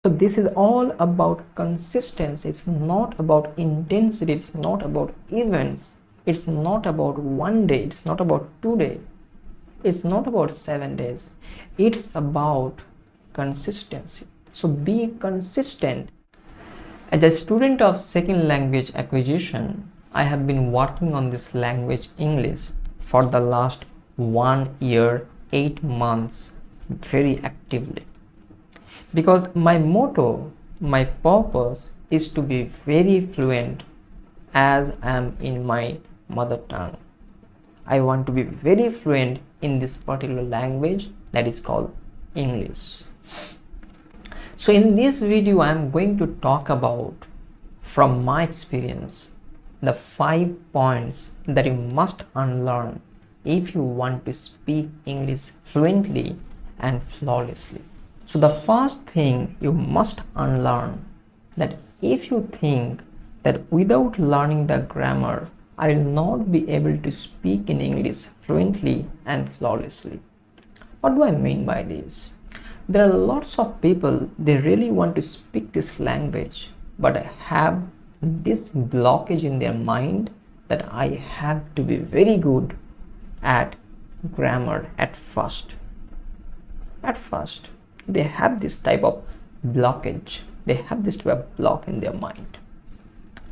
So this is all about consistency. It's not about intensity. It's not about events. It's not about one day. It's not about 2 days. It's not about 7 days. It's about consistency. So be consistent. As a student of second language acquisition, I have been working on this language English for the last 1 year, 8 months very actively. Because my motto, my purpose is to be very fluent as I am in my mother tongue. I want to be very fluent in this particular language that is called English. So in this video, I am going to talk about, from my experience, the 5 points that you must unlearn if you want to speak English fluently and flawlessly. So the first thing you must unlearn, that if you think that without learning the grammar, I will not be able to speak in English fluently and flawlessly. What do I mean by this? There are lots of people, they really want to speak this language, but have this blockage in their mind that I have to be very good at grammar at first. They have this type of blockage. They have this type of block in their mind.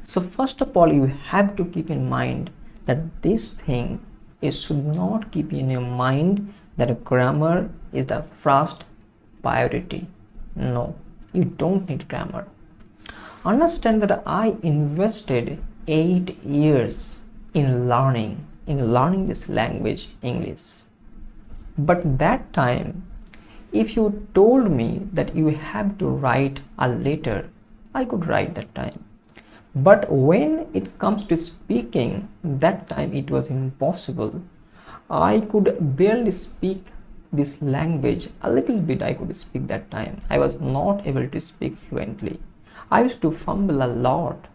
So first of all, you have to keep in mind that this thing should not keep in your mind that grammar is the first priority. No, you don't need grammar. Understand that I invested 8 years in learning this language English. But that time, if you told me that you have to write a letter, I could write that time. But when it comes to speaking, that time it was impossible. I could barely speak this language. A little bit I could speak that time. I was not able to speak fluently. I used to fumble a lot.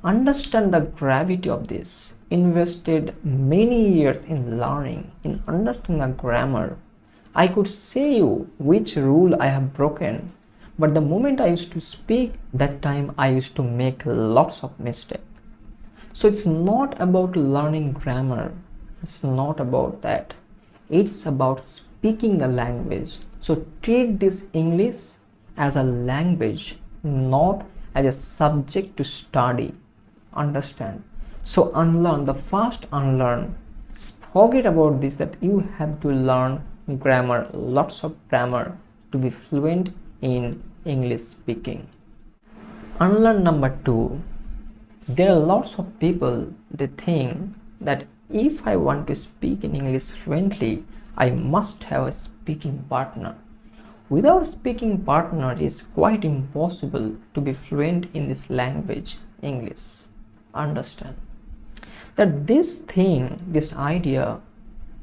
Understand the gravity of this. Invested many years in learning, in understanding the grammar. I could say you which rule I have broken, but the moment I used to speak, that time I used to make lots of mistakes. So it's not about learning grammar. It's not about that. It's about speaking the language. So treat this English as a language, not as a subject to study. Understand? So unlearn, the first unlearn. Forget about this, that you have to learn grammar, lots of grammar to be fluent in English speaking. Unlearn number 2. There are lots of people, they think that if I want to speak in English fluently, I must have a speaking partner. Without speaking partner, it is quite impossible to be fluent in this language English. Understand that this thing, this idea,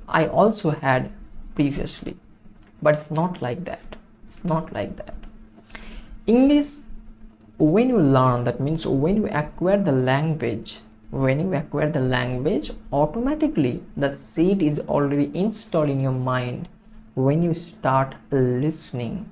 I also had previously, but it's not like that. It's not like that. English, when you learn, that means when you acquire the language, automatically the seed is already installed in your mind when you start listening.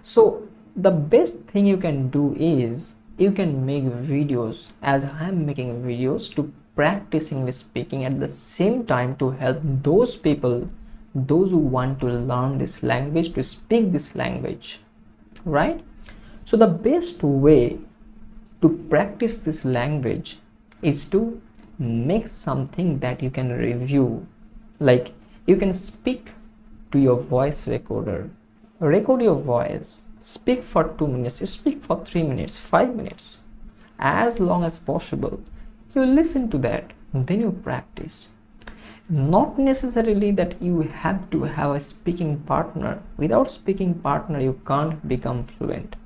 So the best thing you can do is you can make videos, as I am making videos, to practice English speaking at the same time, to help those people, those who want to learn this language, to speak this language, right? So the best way to practice this language is to make something that you can review. Like, you can speak to your voice recorder, record your voice, speak for 2 minutes, speak for 3 minutes, 5 minutes, as long as possible. You listen to that, then you practice. Not necessarily that you have to have a speaking partner. Without speaking partner, you can't become fluent.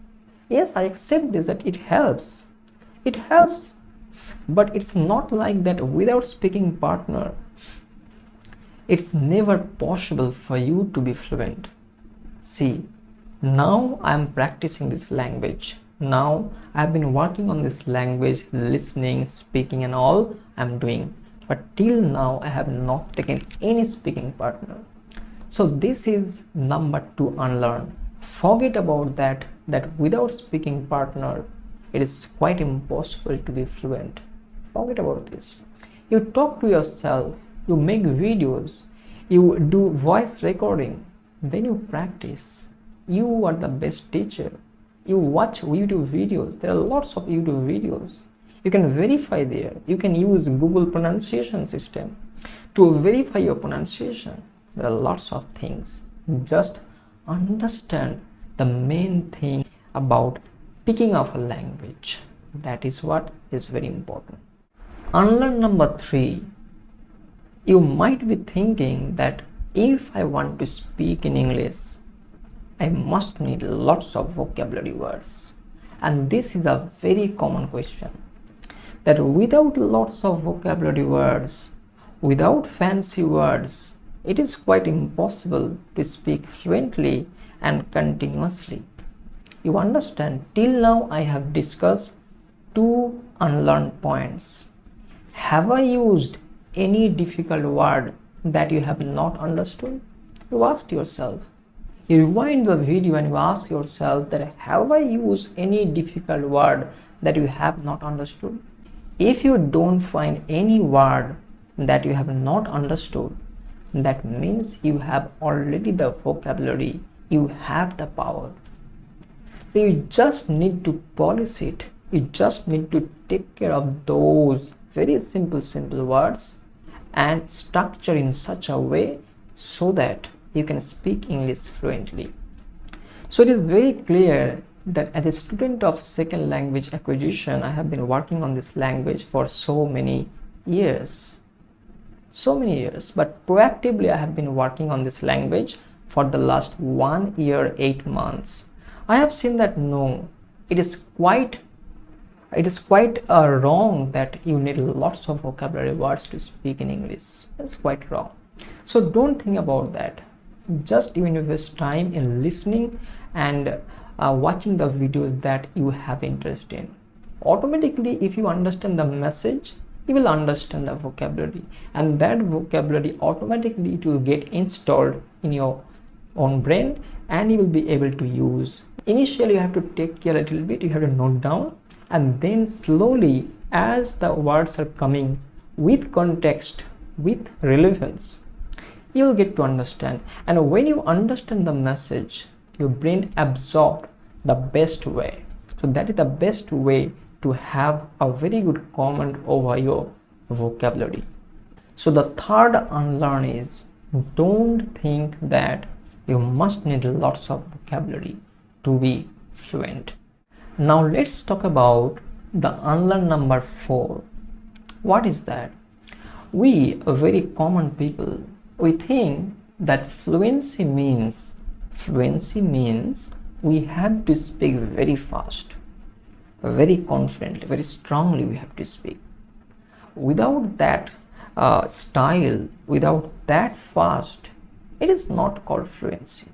Yes, I accept this, that it helps. It helps. But it's not like that. Without speaking partner, it's never possible for you to be fluent. See, now I'm practicing this language. Now I've been working on this language, listening, speaking and all I'm doing. But till now I have not taken any speaking partner. So this is number 2 unlearn. Forget about that without speaking partner it is quite impossible to be fluent. Forget about this. You talk to yourself, you make videos, you do voice recording, then you practice. You are the best teacher. You watch YouTube videos. There are lots of YouTube videos. You can verify there. You can use Google pronunciation system to verify your pronunciation. There are lots of things. Just understand the main thing about picking up a language. That is what is very important. Unlearn number 3. You might be thinking that if I want to speak in English, I must need lots of vocabulary words. And this is a very common question. That without lots of vocabulary words, without fancy words, it is quite impossible to speak fluently and continuously. You understand, till now I have discussed 2 unlearned points. Have I used any difficult word that you have not understood? You asked yourself. You rewind the video and you ask yourself that have I used any difficult word that you have not understood? If you don't find any word that you have not understood, that means you have already the vocabulary, you have the power. So you just need to polish it. You just need to take care of those very simple words and structure in such a way so that you can speak English fluently. So it is very clear that as a student of second language acquisition, I have been working on this language for so many years, but proactively I have been working on this language for the last 1 year, 8 months. I have seen that no, it is quite wrong that you need lots of vocabulary words to speak in English. It's quite wrong. So don't think about that. Just even invest time in listening and watching the videos that you have interest in. Automatically, if you understand the message, you will understand the vocabulary, and that vocabulary automatically it will get installed in your own brain and you will be able to use. Initially, you have to take care a little bit, you have to note down, and then slowly as the words are coming with context, with relevance, you will get to understand. And when you understand the message, your brain absorbs the best way. So that is the best way to have a very good command over your vocabulary. So the third unlearn is, don't think that you must need lots of vocabulary to be fluent. Now let's talk about the unlearn number 4. What is that? We very common people, we think that fluency means we have to speak very fast, very confidently, very strongly we have to speak. Without that style, without that fast, it is not called fluency.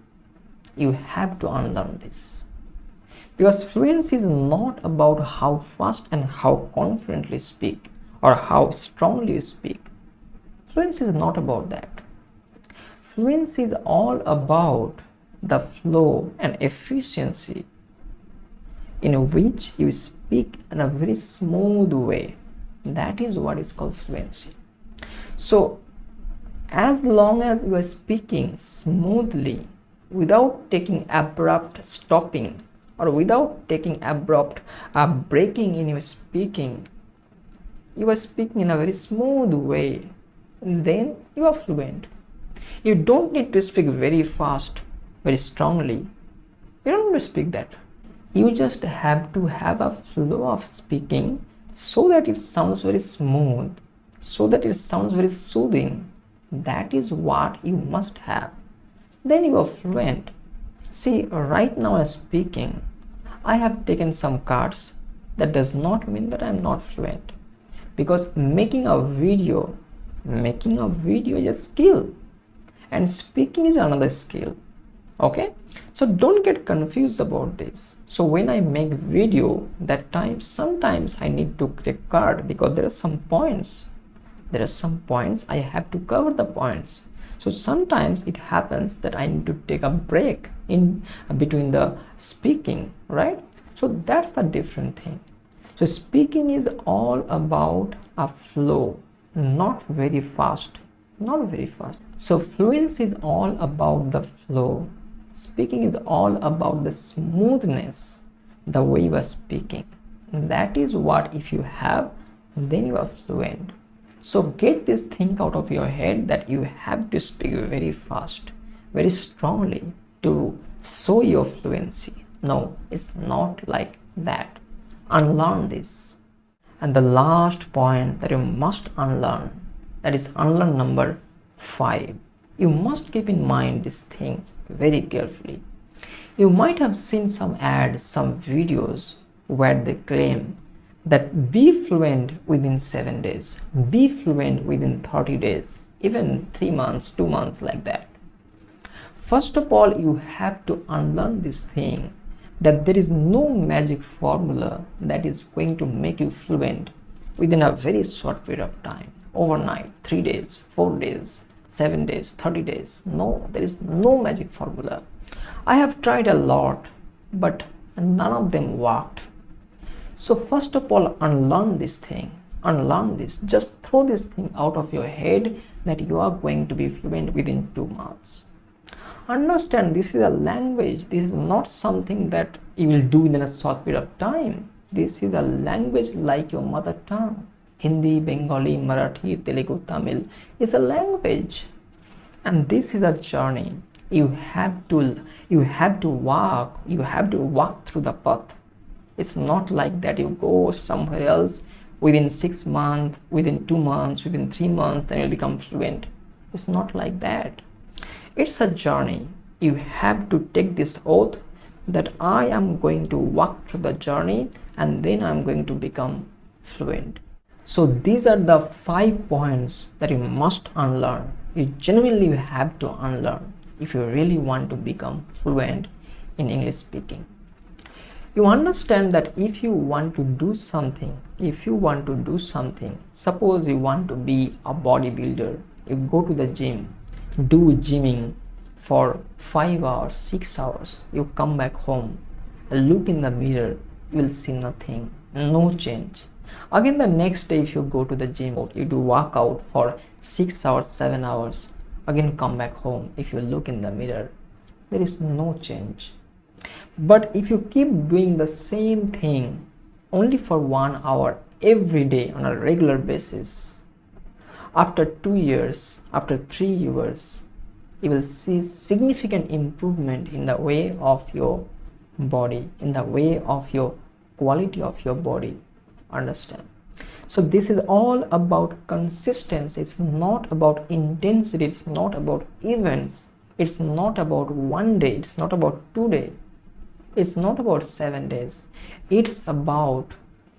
You have to unlearn this. Because fluency is not about how fast and how confidently you speak or how strongly you speak. Fluency is not about that. Fluency is all about the flow and efficiency in which you speak in a very smooth way. That is what is called fluency. So as long as you are speaking smoothly without taking abrupt stopping or without taking abrupt breaking in your speaking, you are speaking in a very smooth way, then you are fluent. You don't need to speak very fast, very strongly. You don't need to speak that. You just have to have a flow of speaking so that it sounds very smooth, so that it sounds very soothing. That is what you must have. Then you are fluent. See, right now I'm speaking, I have taken some cards. That does not mean that I'm not fluent, because making a video is a skill and speaking is another skill. Okay, so don't get confused about this. So when I make video, that time sometimes I need to take card because there are some points I have to cover the points. So sometimes it happens that I need to take a break in between the speaking, right? So that's the different thing. So speaking is all about a flow, not very fast, not very fast. So fluency is all about the flow. Speaking is all about the smoothness, the way you are speaking. That is what if you have, then you are fluent. So get this thing out of your head that you have to speak very fast, very strongly to show your fluency. No, it's not like that. Unlearn this. And the last point that you must unlearn, that is unlearn number 5. You must keep in mind this thing very carefully. You might have seen some ads, some videos where they claim that be fluent within 7 days, be fluent within 30 days, even 3 months, 2 months, like that. First of all, you have to unlearn this thing that there is no magic formula that is going to make you fluent within a very short period of time, overnight, 3 days, 4 days, 7 days, 30 days. No, there is no magic formula. I have tried a lot, but none of them worked. So first of all, unlearn this thing, unlearn this. Just throw this thing out of your head that you are going to be fluent within 2 months. Understand, this is a language. This is not something that you will do in a short period of time. This is a language like your mother tongue. Hindi, Bengali, Marathi, Telugu, Tamil is a language. And this is a journey. You have to walk through the path. It's not like that you go somewhere else within 6 months, within 2 months, within 3 months, then you'll become fluent. It's not like that. It's a journey. You have to take this oath that I am going to walk through the journey and then I'm going to become fluent. So these are the 5 points that you must unlearn. You genuinely have to unlearn if you really want to become fluent in English speaking. You understand that if you want to do something, suppose you want to be a bodybuilder, you go to the gym, do gymming for 5 hours, 6 hours, you come back home, look in the mirror, you will see nothing, no change. Again the next day if you go to the gym, you do workout for 6 hours, 7 hours, again come back home, if you look in the mirror, there is no change. But if you keep doing the same thing only for 1 hour every day on a regular basis, after 2 years, after 3 years, you will see significant improvement in the way of your body, in the way of your quality of your body. Understand? So this is all about consistency. It's not about intensity. It's not about events. It's not about 1 day. It's not about 2 days. It's not about 7 days. It's about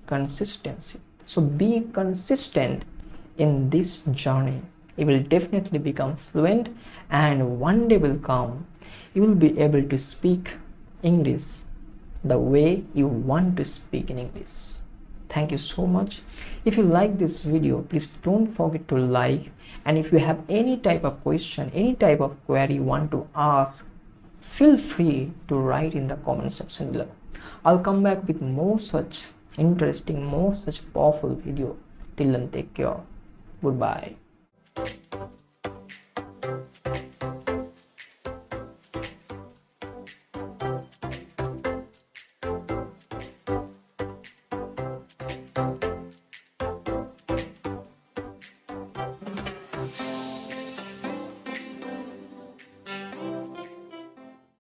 consistency. So be consistent in this journey. You will definitely become fluent, and one day will come you will be able to speak English the way you want to speak in English. Thank you so much. If you like this video, please don't forget to like, and if you have any type of question, any type of query you want to ask, feel free to write in the comment section below. I'll come back with more such interesting, more such powerful video. Till then, take care. Goodbye.